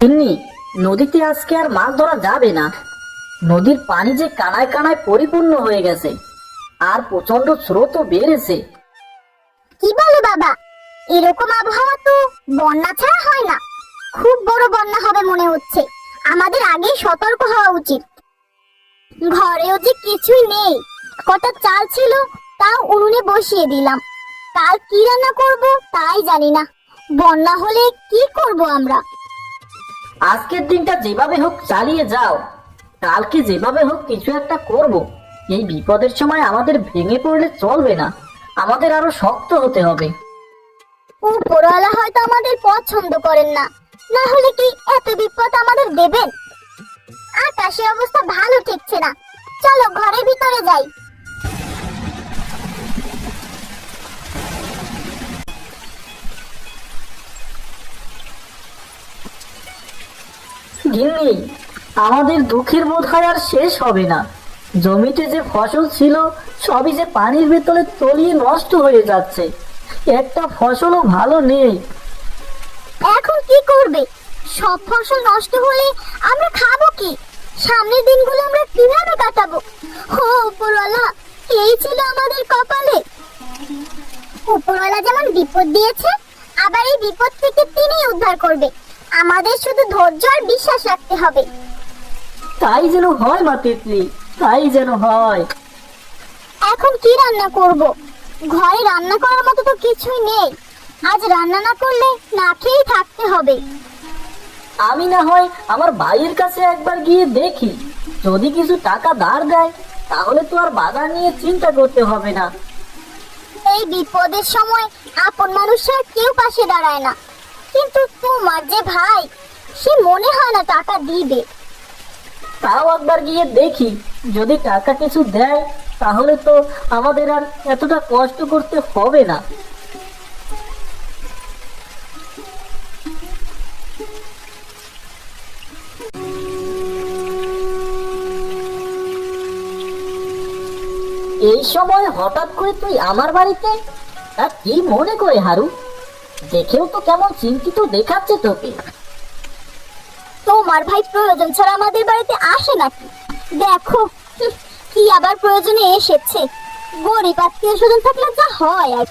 তিন্নি, নদীতে আজকে আর মাছ ধরা যাবে না। নদীর পানি যে কানায় কানায় পরিপূর্ণ হয়ে গেছে, আর প্রচন্ড স্রোতও বেড়েছে। কি বলো বাবা? এরকম আবহাওয়া তো বন্যা ছাড়া হয় না। খুব বড় বন্যা হবে মনে হচ্ছে। আমাদের আগেই সতর্ক হওয়া উচিত। ঘরেও যে কিছুই নেই, কটা চাল ছিল তাও উনুনে বসিয়ে দিলাম। কাল কি রান্না করব তাই জানি না। বন্যা হলে কি করব আমরা? আজকের দিনটা যেভাবে হোক চালিয়ে যাও, কালকে যেভাবে হোক কিছু একটা করব। এই বিপদের সময় আমাদের ভেঙে পড়লে চলবে না, আমাদের আরো শক্ত হতে হবে। উপরওয়ালা হয়তো আমাদের পছন্দ করেন না, না হলে কি এত বিপদ আমাদের দেবেন? আকাশের অবস্থা ভালো ঠেকছে না। চলো ঘরের ভিতরে যাই। গিন্নি, আমাদের দুঃখের বোধ হয় আর শেষ হবে না। জমিতে যে ফসল ছিল সবই যে পানির ভেতরে তলিয়ে নষ্ট হয়ে যাচ্ছে, একটা ফসলও ভালো নেই। এখন কি করবে? সব ফসল নষ্ট হলে আমরা খাবো কি? সামনের দিনগুলো আমরা কিভাবে কাটাবো? ও উপরওয়ালা, এই ছিল আমাদের কপালে। উপরওয়ালা যেমন বিপদ দিয়েছে, আবার এই বিপদ থেকে তিনিই উদ্ধার করবে। আমাদের শুধু ধৈর্য আর বিশ্বাস রাখতে হবে। তাই যেন হয় মা তিতলি, তাই যেন হয়। এখন কি রান্না করব? ঘরে রান্না করার মতো তো কিছুই নেই। আজ রান্না না করলে না খেয়েই থাকতে হবে। আমি না হয় আমার ভাইয়ের কাছে একবার গিয়ে দেখি, যদি কিছু টাকা ধার দেয় তাহলে তো আর বাজার নিয়ে চিন্তা করতে হবে না। এই বিপদের সময় আপন মানুষের কেউ পাশে দাঁড়ায় না, কিন্তু তোমার যে ভাই, সে মনে হয় না টাকা দিবে। তাও একবার গিয়ে দেখি, যদি টাকা কিছু দেয় তাহলে তো আমাদের আর এতটা কষ্ট করতে হবে না। এই সময় হঠাৎ করে তুই আমার বাড়িতে? তা কি মনে করে হারু? দেখেও তো কেমন চিন্তিত দেখাচ্ছে তোকে। তোমার ভাই প্রয়োজন ছাড়া আমাদের বাড়িতে আসে নাকি? দেখো, কি আবার প্রয়োজনে এসেছে। গরিব আত্মীয় স্বজন থাকলে যা হয় আর।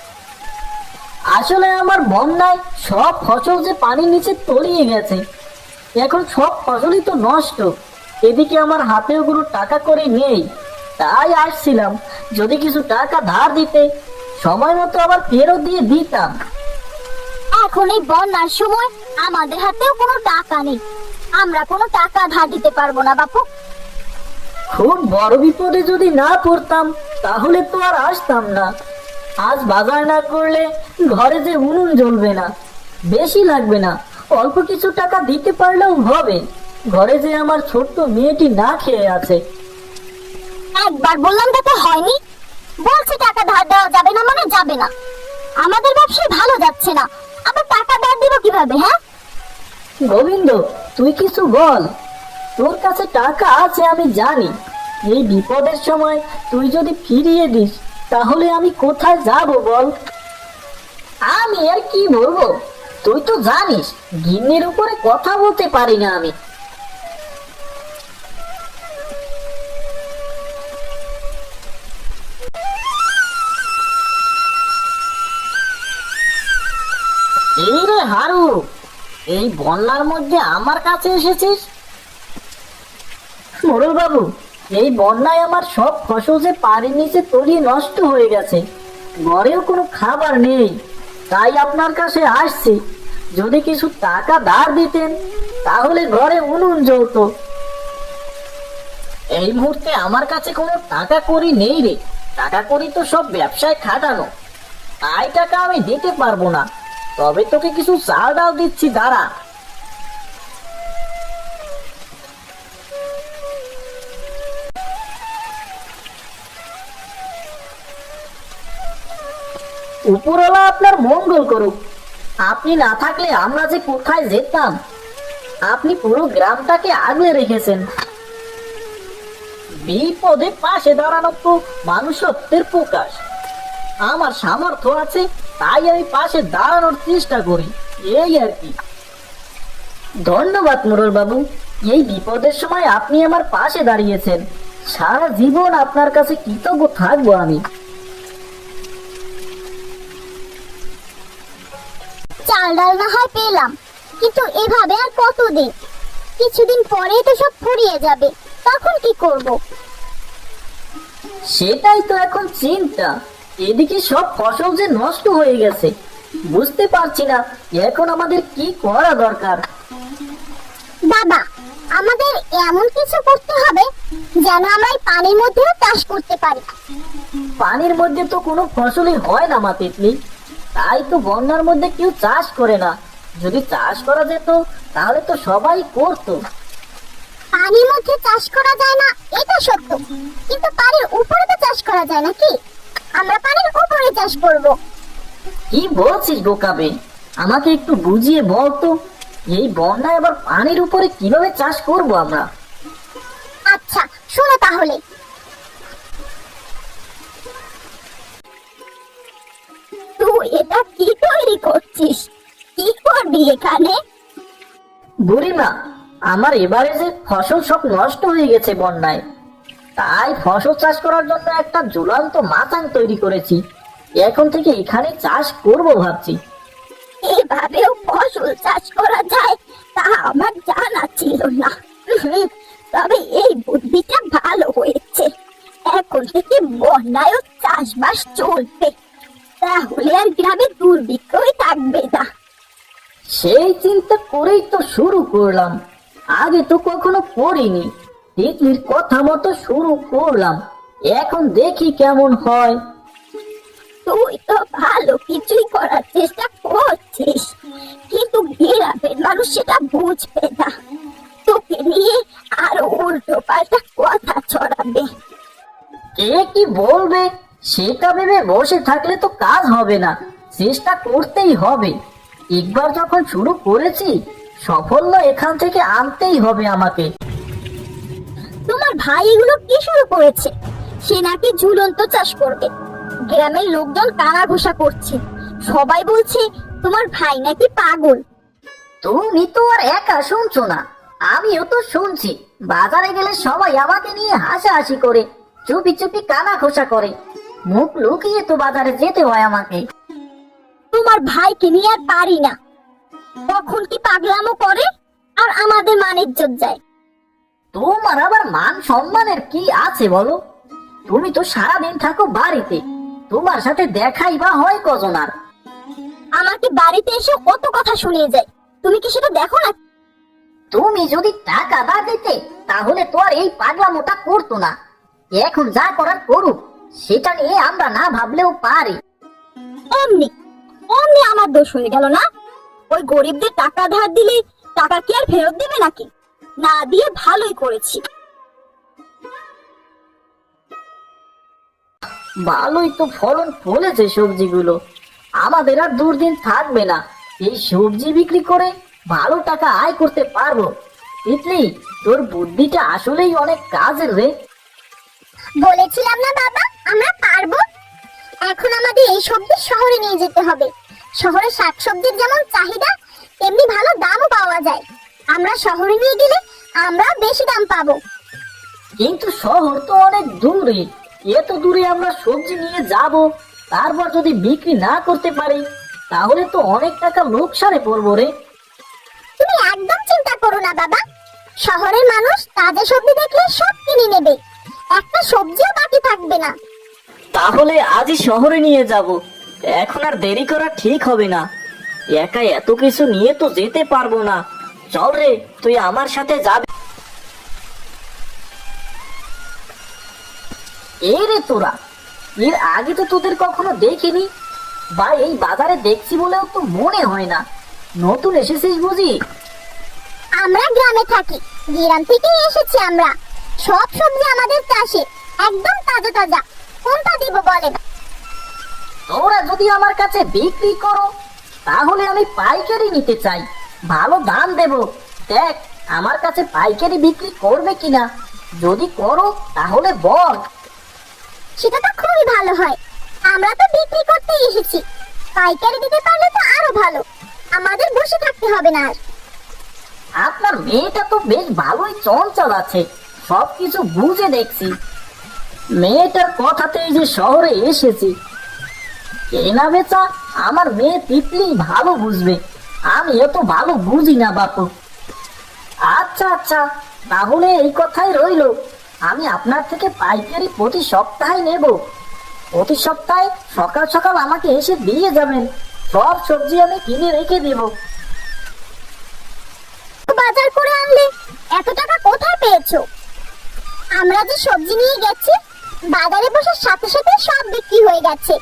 আসলে আমার বন্যায় সব ফসল যে পানির নিচে তলিয়ে গেছে, এখন সব ফসলই তো নষ্ট। এদিকে আমার হাতেও কোনো টাকা করে নেই, তাই আসছিলাম, যদি কিছু টাকা ধার দিতে সময় মতো আবার ফেরত দিয়ে দিতাম। এখন এই বন্যার সময় আমাদের হাতেও কোনো টাকা নেই। আমরা কোনো টাকা ধার দিতে পারবো না বাপু। খুব বড় বিপদে যদি না পড়তাম তাহলে তো আর আসতাম না। আজ বাজার না করলে ঘরে যে উনুন জ্বলবে না। বেশি লাগবে না, অল্প কিছু টাকা দিতে পারলেও হবে। ঘরে যে আমার ছোট্ট মেয়েটি না খেয়ে আছে। একবার বললাম তাতে হয়নি। বলছি টাকা ধার দেওয়া যাবে না মানে যাবে না। আমাদের ব্যবসায় ভালো যাচ্ছে না, আবার টাকা ধার দিব কিভাবে? হ্যাঁ গোবিন্দ, তুই কিছু বল। তোর কাছে টাকা আছে আমি জানি, এই বিপদের সময় তুই যদি ফিরিয়ে দিস তাহলে আমি কোথায় যাব বল? আমি আর কি বলবো, তুই তো জানিস গিন্নির উপরে কথা বলতে পারি না আমি। এই রে হারু, এই বন্যার মধ্যে আমার কাছে এসেছিস? মোড়ল বাবু, এই বন্যায় আমার সব ফসল যে পানির নিচে তলিয়ে নষ্ট হয়ে গেছে, ঘরেও কোনো খাবার নেই, তাই আপনার কাছে আসছি। যদি কিছু টাকা ধার দিতেন তাহলে ঘরে উনুন জ্বলতো। এই মুহূর্তে আমার কাছে কোনো টাকা কড়ি নেই রে। টাকা কড়ি তো সব ব্যবসায় খাটানো, তাই টাকা আমি দিতে পারবো না। তবে তোকে কিছু চাল ডাল দিচ্ছি, দাঁড়া। উপরওয়ালা আপনার মঙ্গল করুক। আপনি না থাকলে আমরা যে কোথায় যেতাম। আপনি পুরো গ্রামটাকে আগলে রেখেছেন। বিপদে পাশে দাঁড়ানো তো মানুষত্বের প্রকাশ। আমার সামর্থ্য আছে তাই আমি পাশে দাঁড়ানোর চেষ্টা করি, এই আর কি। ধন্যবাদ মোড়ল বাবু, এই বিপদের সময় আপনি আমার পাশে দাঁড়িয়েছেন। সারা জীবন আপনার কাছে কৃতজ্ঞ থাকবো আমি। চাল ডাল না হয় পেলাম, কিন্তু এভাবে আর কতদিন? কিছুদিন পরেই তো সব ফুরিয়ে যাবে, তখন কি করব? সেটাই তো এখন চিন্তা। এদিকে সব ফসল যে নষ্ট হয়ে গেছে, বুঝতে পারছি না এখন আমাদের কি করা দরকার। বাবা, আমাদের এমন কিছু করতে হবে যেন আমরা এই পানির মধ্যেও চাষ করতে পারি। পানির মধ্যে তো কোনো ফসলই হয় না মা তিতলি, তাই তো বন্যার মধ্যে কেউ চাষ করে না। যদি চাষ করা যেত তাহলে তো সবাই করতো। পানির মধ্যে চাষ করা যায় না এটা সত্য, কিন্তু পানির উপরে তো চাষ করা যায় নাকি? আমরা পানির উপরে চাষ করব। কি বলছিস বোকাবে? আমাকে একটু বুঝিয়ে বল তো, এই বন্যায় আবার পানির উপরে কিভাবে চাষ করব আমরা? আচ্ছা শোনো তাহলে। তুই এটা কি তৈরি করছিস? কি করবি এখানে? বুড়িমা, আমার এবারে যে ফসল সব নষ্ট হয়ে গেছে বন্যায়, তাই ফসল চাষ করার জন্য একটা ঝুলন্ত মাচাং তৈরি করেছি। এখন থেকে এখানে চাষ করব ভাবছি। এভাবেও ফসল চাষ করা যায় তা আমার জানা ছিল না। তবে এই বুদ্ধিটা ভালো হয়েছে। এখন থেকে বন্যায়ও চাষবাস চলবে, তাহলে আর গ্রামে দুর্ভিক্ষই থাকবে না। সেই চিন্তা করেই তো শুরু করলাম, আগে তো কখনো করিনি। তিতলির কথা মতো শুরু করলাম, এখন দেখি কেমন হয়। তুই তো ভালো কিছুই করার চেষ্টা করছিস, কিন্তু গ্রামের মানুষ সেটা বুঝবে না। তোকে নিয়ে আরো উল্টো পাল্টা কথা ছড়াবে। কে কি বলবে সেটা ভেবে বসে থাকলে তো কাজ হবে না, চেষ্টা করতেই হবে। একবার যখন শুরু করেছি, সাফল্য এখান থেকে আনতেই হবে আমাকে। তোমার ভাই এগুলো কি শুরু করেছে? সে নাকি ঝুলন্ত চাষ করবে। গ্রামের লোকজন কানাঘুষা করছে, সবাই বলছে তোমার ভাই নাকি পাগল। তুমি তো আর একা শুনছো না, আমিও তো শুনছি। বাজারে গেলে সবাই আমাকে নিয়ে হাসাহাসি করে, চুপি চুপি কানা খোসা করে। মুখ লুকিয়ে তো বাজারে যেতে হয় আমাকে। তোমার ভাইকে নিয়ে আর পারি না, তখন কি পাগলামো করে আর আমাদের মান ইজ্জত যায়। তোমার আবার মান সম্মানের কি আছে বলো? তুমি তো সারাদিন থাকো বাড়িতে, তোমার সাথে দেখাই বা হয় কজন আর? আমাকে বাড়িতে এসে কত কথা শুনিয়ে যায়, তুমি কি সেটা দেখো না? তুমি যদি টাকা না দিতে তাহলে তো আর এই পাগলামোটা করতো না। এখন যা করার করুক, সেটা নিয়ে আমরা না ভাবলেও পারি। অমনি অমনি আমার দোষ হয়ে গেল না? ওই গরিবদের টাকা ধার দিলে টাকা কি আর ফেরত দেবে নাকি? না দিয়ে ভালোই করেছি। ভালোই তো ফলন ফলেছে সবজিগুলো, আমাদের আর দুর্দিন থাকবে না। এই সবজি বিক্রি করে ভালো টাকা আয় করতে পারবো। তিতলি, তোর বুদ্ধিটা আসলেই অনেক কাজের রে। বলেছিলাম না বাবা, আমরা পারবো। এখন আমাদের এই সবজি শহরে নিয়ে যেতে হবে। শহরে শাকসবজির যেমন চাহিদা, তেমনি ভালো দামও পাওয়া যায়। আমরা শহরে নিয়ে গেলে আমরা বেশি দাম পাবো। কিন্তু শহর তো অনেক দূরে, এত দূরে আমরা সবজি নিয়ে যাব, তারপর যদি বিক্রি না করতে পারি তাহলে তো অনেক টাকা লোকসানে পড়বো রে। তুমি একদম চিন্তা করো না বাবা, শহরের মানুষ তাজা সবজি দেখলে সব কিনে নেবে, একটা সবজিও বাকি থাকবে না। তাহলে আজই শহরে নিয়ে যাব, এখন আর দেরি করা ঠিক হবে না। একা এত কিছু নিয়ে তো যেতে পারবো না। চল রে, তুই আমার সাথে যাবি। এই রে তোরা, এর আগে তো তোদের কখনো দেখিনি, বা এই বাজারে দেখছি বলেও তো মনে হয় না। নতুন এসেছিস বুঝি? আমরা গ্রামে থাকি, গ্রাম থেকে এসেছি আমরা। সব সবজি আমাদের চাষে, একদম তাজা তাজা। কোনটা দিব বলেন? তোরা যদি আমার কাছে বিক্রি করো তাহলে আমি পাইকারি নিতে চাই, ভালো দাম দেব। দেখ আমার কাছে পাইকারি বিক্রি করবে কিনা, যদি করো তাহলে বল। সেটা তো খুবই ভালো হয়, আমরা তো বিক্রি করতে এসেছি। পাইকারি দিতে পারলে তো আরো ভালো, আমাদের বসে থাকতে হবে না আর। আপনার মেয়েটা তো বেশ ভালোই চঞ্চল আছে, সবকিছু বুঝে দেখছি। মেয়েটার কথাতেই যে শহরে এসেছি। কেনা বেচা আমার মেয়ে তিতলি ভালো বুঝবে, আমি এত ভালো বুঝি না বাপু। আচ্ছা আচ্ছা, তাহলে এই কথাই রইলো। আমি আপনার থেকে পাইকারি প্রতি সপ্তাহে নেব। প্রতি সপ্তাহে সকাল সকাল আমাকে এসে দিয়ে যাবেন, সব সবজি আমি কিনে রেখে দেব। বাজার করে আনলে এত টাকা কোথায় পেয়েছো? আমরা যে সবজি নিয়ে গেছি, বাজারে বসার সাথে সাথে সব বিক্রি হয়ে গেছে।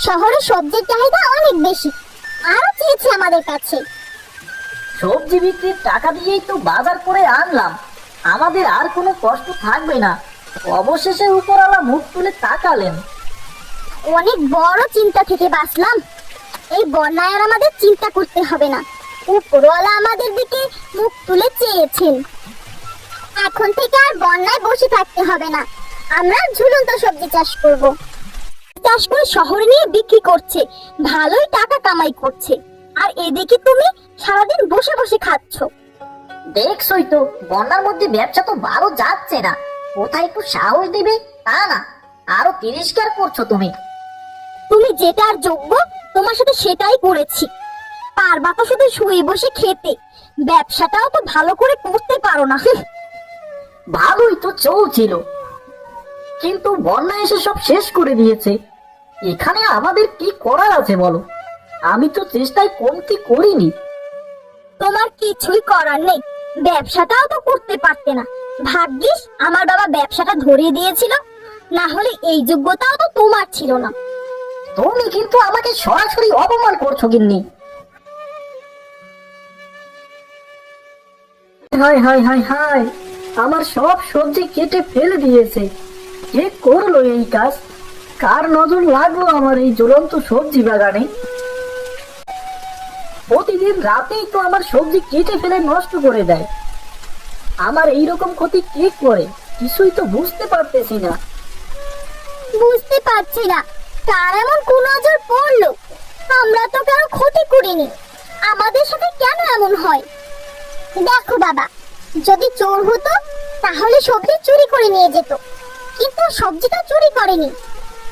শহরে সবজির চাহিদা অনেক বেশি, আরো চেয়েছে আমাদের কাছে। সবজি বিক্রির টাকা দিয়েই তো বাজার করে আনলাম, আমাদের আর কোনো কষ্ট থাকবে না। অবশেষে উপরওয়ালা মুখ তুলে তাকালেন। অনেক বড় চিন্তা থেকে বাঁচলাম। এই বন্যায় আর আমাদের চিন্তা করতে হবে না, উপরওয়ালা আমাদের দিকে মুখ তুলে চেয়েছেন। এখন থেকে আর বন্যায় বসে থাকতে হবে না, আমরা ঝুলন্ত সবজি চাষ করব। চাষ করে শহরে নিয়ে বিক্রি করছে, ভালোই টাকা কামাই করছে। আর এদিকে তুমি সারাদিন বসে বসে খাচ্ছ। দেখছই তো, বন্যার মধ্যে ব্যবসা তো ভালো যাচ্ছে না। কোথায় একটু সাহস দিবে তা না, আরো তিরস্কার করছো তুমি। তুমি যেটার যোগ্য, তোমার সাথে সেটাই করেছি। পারবা তো শুধু শুয়ে বসে খেতে, ব্যবসাটাও তো ভালো করে করতে পারো না। ভালোই তো চলছিল, কিন্তু বন্যা এসে সব শেষ করে দিয়েছে। এখানে আমাদের কি করার আছে বলো? আমি তো চেষ্টায় কমতি করিনি। তোমার কিছুই করার নেই, ব্যবসাটাও তো করতে পারতে না। ভাগ্যিস আমার বাবা ব্যবসাটা ধরিয়ে দিয়েছিল, না হলে এই যোগ্যতাও তো তোমার ছিল না। তুমি কিন্তু আমাকে সরাসরি অপমান করছো গিন্নি। হাই হাই হাই হাই, আমার সব সবজি কেটে ফেলে দিয়েছে। কে করলো এই কাজ? কার নজর লাগলো আমার এই জ্বলন্ত সবজি বাগানে? প্রতিদিন রাতেই তো আমার সবজি কেটে ফেলে নষ্ট করে দেয়। আমার এইরকম ক্ষতি কে করে কিছুই তো বুঝতে পারতেছি না। বুঝতে পারছি না কার এমন কোন নজর পড়লো। আমরা তো কারো ক্ষতি করিনি, আমাদের সাথে কেন এমন হয়? দেখো বাবা, যদি চোর হতো তাহলে সবজি চুরি করে নিয়ে যেত, কিন্তু সবজিটা চুরি করেনি।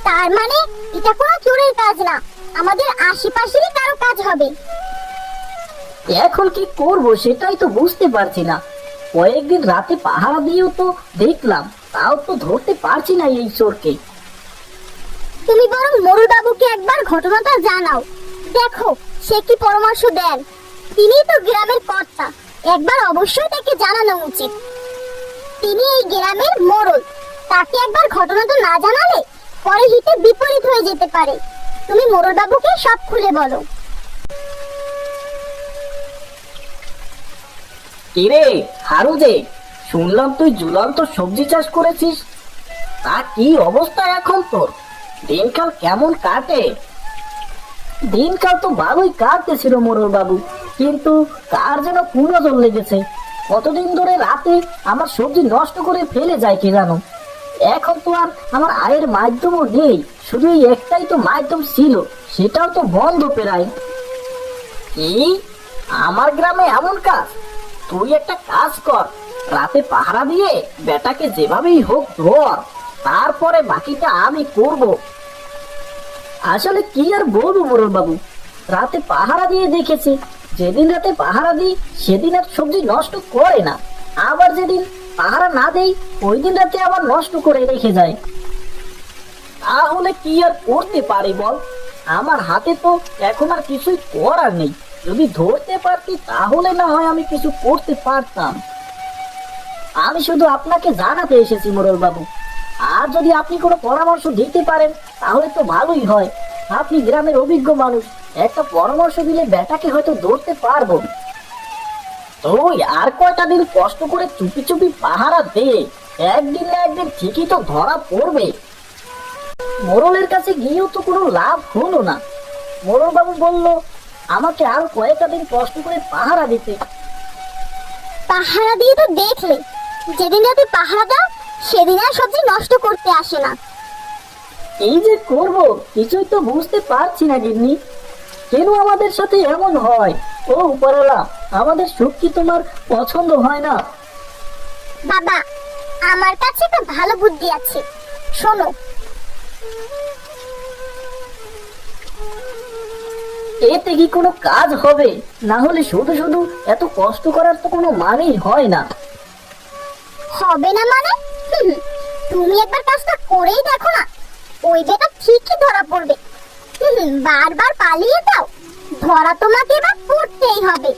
তার মানে এটা কোনো চোরের কাজ না, আমাদের আশেপাশেরই কারো কাজ হবে। এখন কি করব সেটাই তো বুঝতে পারছি না। কয়েকদিন রাতে পাহারা দিয়েও তো দেখলাম, তাও তো ধরতে পারছি না এই চোরকে। তুমি বরং মোরল বাবুকে একবার ঘটনাটা জানাও, দেখো সে কি পরামর্শ দেন। তিনিই তো গ্রামের কর্তা, একবার অবশ্যই তাকে জানানো উচিত। তিনি এই গ্রামের মোড়ল, তাকে একবার ঘটনাটা না জানালে পরে হিতে বিপরীত হয়ে যেতে পারে। তুমি মোরল বাবুকে সব খুলে বলো। কিরে হারুজে, শুনলাম তুই ঝুলন্ত সবজি চাষ করেছিস। তা কি অবস্থা এখন তোর? দিনকাল কেমন কাটে? দিনকাল তো ভালোই কাটতেছিল মোরল বাবু, কিন্তু কার যেন পুনজল লেগেছে। কতদিন ধরে রাতে আমার সবজি নষ্ট করে ফেলে যায় কে জানো। এখন তো আর আমার আয়ের মাধ্যমও নেই, শুধু এই একটাই তো মাধ্যম ছিল, সেটাও তো বন্ধ প্রায়। কি আমার গ্রামে এমন কাজ? তুই একটা কাজ কর, রাতে পাহারা দিয়ে বেটাকে যেভাবেই হোক ধর, তারপরে বাকিটা আমি করব। আসলে কি আর বলবো মোরল বাবু, রাতে পাহারা দিয়ে দেখেছি, যেদিন রাতে পাহারা দিই সেদিন আর সবজি নষ্ট করে না, আবার যেদিন পাহারা না দেই ওই দিন রাতে আবার নষ্ট করে রেখে যায়। তাহলে কি আর করতে পারি বল? আমার হাতে তো এখন আর কিছুই করার নেই। যদি ধরতে পারতি তাহলে না হয় আমি কিছু করতে পারতাম। আমি শুধু আপনাকে জানাতে এসেছি মোরল বাবু, আর যদি আপনি কোনো পরামর্শ দিতে পারেন তাহলে তো ভালোই হয়। আপনি গ্রামের অভিজ্ঞ মানুষ, একটা পরামর্শ দিলে বেটাকে হয়তো ধরতে পারবো। তুই আর কয়টা দিন কষ্ট করে চুপি চুপি পাহারা দে, একদিন না একদিন ঠিকই তো ধরা পড়বে। মোরলের কাছে গিয়েও তো কোনো লাভ হলো না। মোরল বাবু বলল আমাকে আর কয়েকটা দিন কষ্ট করে পাহারা দিতে। পাহারা দিয়ে তো দেখলে, যেদিন রাতে পাহারা দাও সেদিন আর সবজি নষ্ট করতে আসে না। এই যে করব কিছুই তো বুঝতে পারছি না গিন্নি, কেন আমাদের সাথে এমন হয়? ও উপরওয়ালা, আমাদের সুখ কি তোমার পছন্দ হয় না? বাবা, আমার কাছে একটা ভালো বুদ্ধি আছে, শোনো। এতে কি কোনো কাজ হবে? না হলে শুধু শুধু এত কষ্ট করার তো কোনো মানেই হয় না। হবে না মানে? তুমি একবার কাজটা করেই দেখো না, ওই বেটা ঠিকই ধরা পড়বে। বারবার পালিয়ে যাও, ধরা তোমাকে এবার পড়তেই হবে।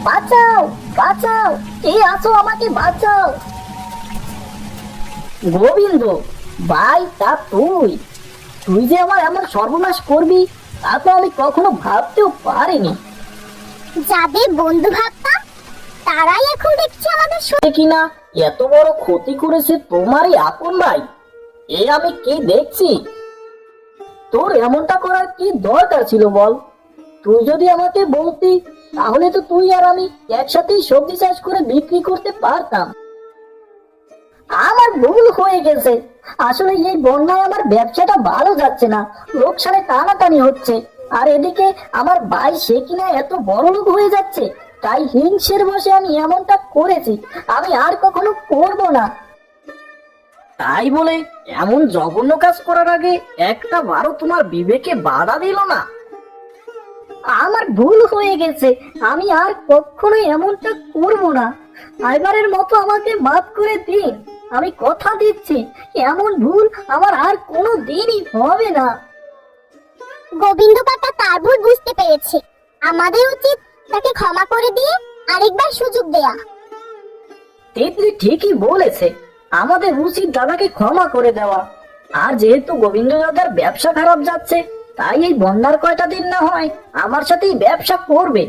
বাঁচাও, বাঁচাও, কে আছো, আমাকে বাঁচাও। গোবিন্দ ভাই, তা তুই তুই যে আমার এমন সর্বনাশ করবি তা তো আমি কখনো ভাবতেও পারিনি। যাদের বন্ধু ভাবতাম তারাই এখন দেখছি আমাদের এ কিনা এত বড় ক্ষতি করেছে তোমারই আপন ভাই, এ আমি কি দেখছি? তোর এমনটা করার কি দরকার ছিল বল? তুই যদি আমাকে বলতি তাহলে তো তুই আর আমি একসাথেই সবজি চাষ করে বিক্রি করতে পারতাম। আমার ভুল হয়ে গেছে। আসলে এই বন্যায় আমার ব্যবসাটা ভালো যাচ্ছে না, লোকসানে টানাটানি হচ্ছে। আর এদিকে আমার ভাই সে কিনা এত বড় লোক হয়ে যাচ্ছে, তাই হিংসের বশে আমি এমনটা করেছি। আমি আর কখনো করব না। তাই বলে এমন জঘন্য কাজ করার আগে একটা বারও তোমার বিবেকে বাধা দিল না? আমার ভুল হয়ে গেছে, আমি আর কখনো এমনটা করব না। এবারের মতো আমাকে মাফ করে দিন, আমি কথা দিচ্ছি এমন ভুল আমার আর কোনো দিনই হবে না। গোবিন্দ কাকা তার ভুল বুঝতে পেরেছে, আমাদের উচিত তাকে ক্ষমা করে দিয়ে আরেকবার সুযোগ দেয়া। তিতলি ঠিকই বলেছে, আমাদের উচিত দাদাকে ক্ষমা করে দেওয়া। আর যেহেতু গোবিন্দ দাদার ব্যবসা খারাপ যাচ্ছে, তাই এই বন্যার কয়টা দিন না হয় আমার সাথেই ব্যবসা করবে।